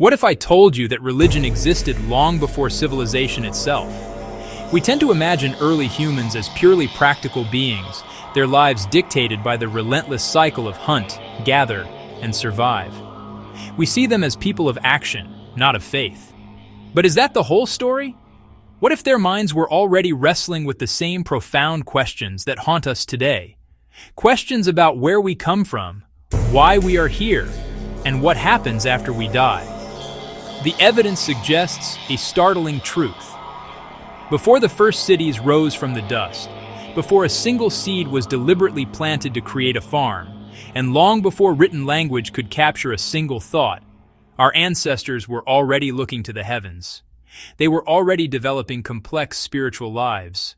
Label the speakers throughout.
Speaker 1: What if I told you that religion existed long before civilization itself? We tend to imagine early humans as purely practical beings, their lives dictated by the relentless cycle of hunt, gather, and survive. We see them as people of action, not of faith. But is that the whole story? What if their minds were already wrestling with the same profound questions that haunt us today? Questions about where we come from, why we are here, and what happens after we die. The evidence suggests a startling truth. Before the first cities rose from the dust, before a single seed was deliberately planted to create a farm, and long before written language could capture a single thought, our ancestors were already looking to the heavens. They were already developing complex spiritual lives.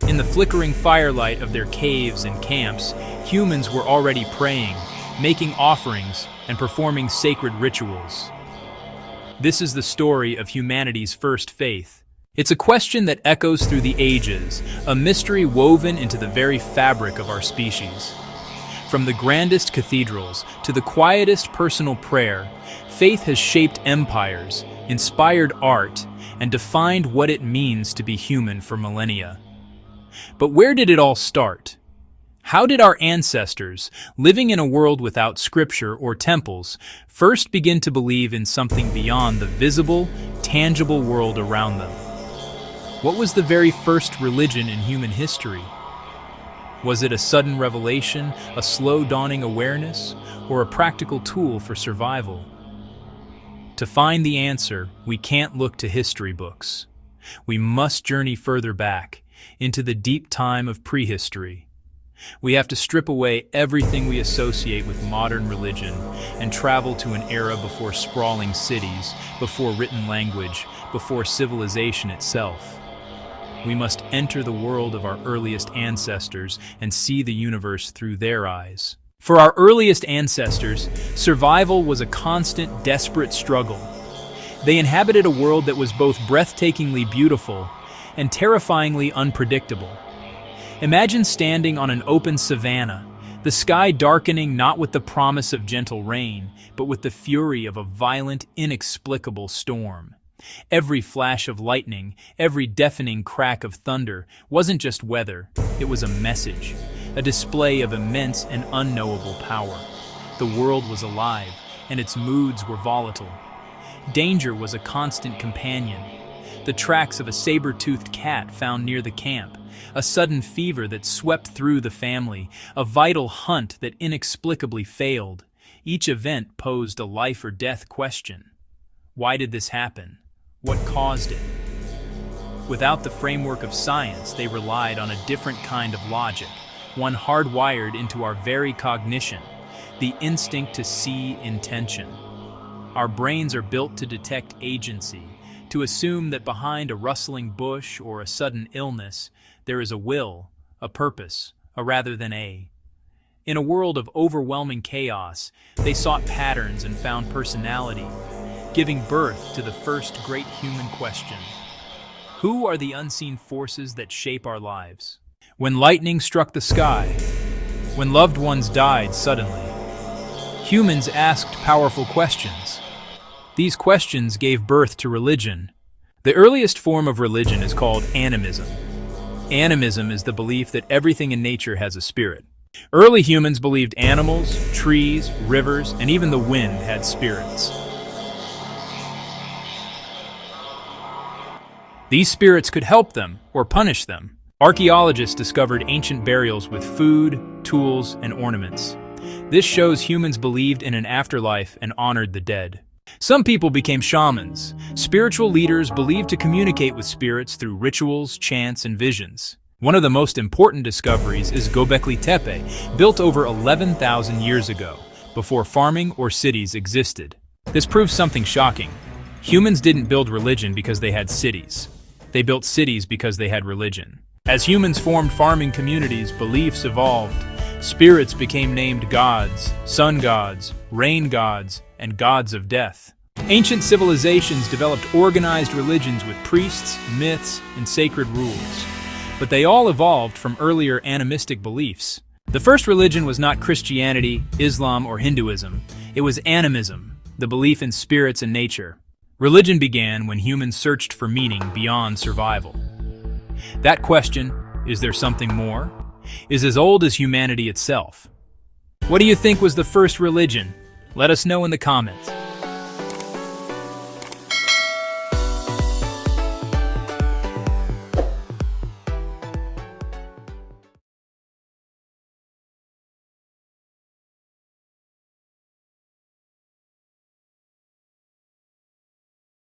Speaker 1: In the flickering firelight of their caves and camps, humans were already praying, making offerings, and performing sacred rituals. This is the story of humanity's first faith. It's a question that echoes through the ages, a mystery woven into the very fabric of our species. From the grandest cathedrals to the quietest personal prayer, faith has shaped empires, inspired art, and defined what it means to be human for millennia. But where did it all start? How did our ancestors, living in a world without scripture or temples, first begin to believe in something beyond the visible, tangible world around them? What was the very first religion in human history? Was it a sudden revelation, a slow dawning awareness, or a practical tool for survival? To find the answer, we can't look to history books. We must journey further back, into the deep time of prehistory. We have to strip away everything we associate with modern religion and travel to an era before sprawling cities, before written language, before civilization itself. We must enter the world of our earliest ancestors and see the universe through their eyes. For our earliest ancestors, survival was a constant, desperate struggle. They inhabited a world that was both breathtakingly beautiful and terrifyingly unpredictable. Imagine standing on an open savanna, the sky darkening not with the promise of gentle rain, but with the fury of a violent, inexplicable storm. Every flash of lightning, every deafening crack of thunder wasn't just weather, it was a message, a display of immense and unknowable power. The world was alive, and its moods were volatile. Danger was a constant companion. The tracks of a saber-toothed cat found near the camp, a sudden fever that swept through the family, a vital hunt that inexplicably failed. Each event posed a life-or-death question. Why did this happen? What caused it? Without the framework of science, they relied on a different kind of logic, one hardwired into our very cognition, the instinct to see intention. Our brains are built to detect agency, to assume that behind a rustling bush or a sudden illness, there is a will, a purpose, a rather than a. In a world of overwhelming chaos, they sought patterns and found personality, giving birth to the first great human question. Who are the unseen forces that shape our lives? When lightning struck the sky, when loved ones died suddenly, humans asked powerful questions. These questions gave birth to religion. The earliest form of religion is called animism. Animism is the belief that everything in nature has a spirit. Early humans believed animals, trees, rivers, and even the wind had spirits. These spirits could help them or punish them. Archaeologists discovered ancient burials with food, tools, and ornaments. This shows humans believed in an afterlife and honored the dead. Some people became shamans, spiritual leaders believed to communicate with spirits through rituals, chants, and visions. One of the most important discoveries is Göbekli Tepe, built over 11,000 years ago, before farming or cities existed. This proves something shocking. Humans didn't build religion because they had cities. They built cities because they had religion. As humans formed farming communities, beliefs evolved. Spirits became named gods, sun gods, rain gods, and gods of death. Ancient civilizations developed organized religions with priests, myths, and sacred rules. But they all evolved from earlier animistic beliefs. The first religion was not Christianity, Islam, or Hinduism. It was animism, the belief in spirits and nature. Religion began when humans searched for meaning beyond survival. That question, is there something more, is as old as humanity itself. What do you think was the first religion? Let us know in the comments.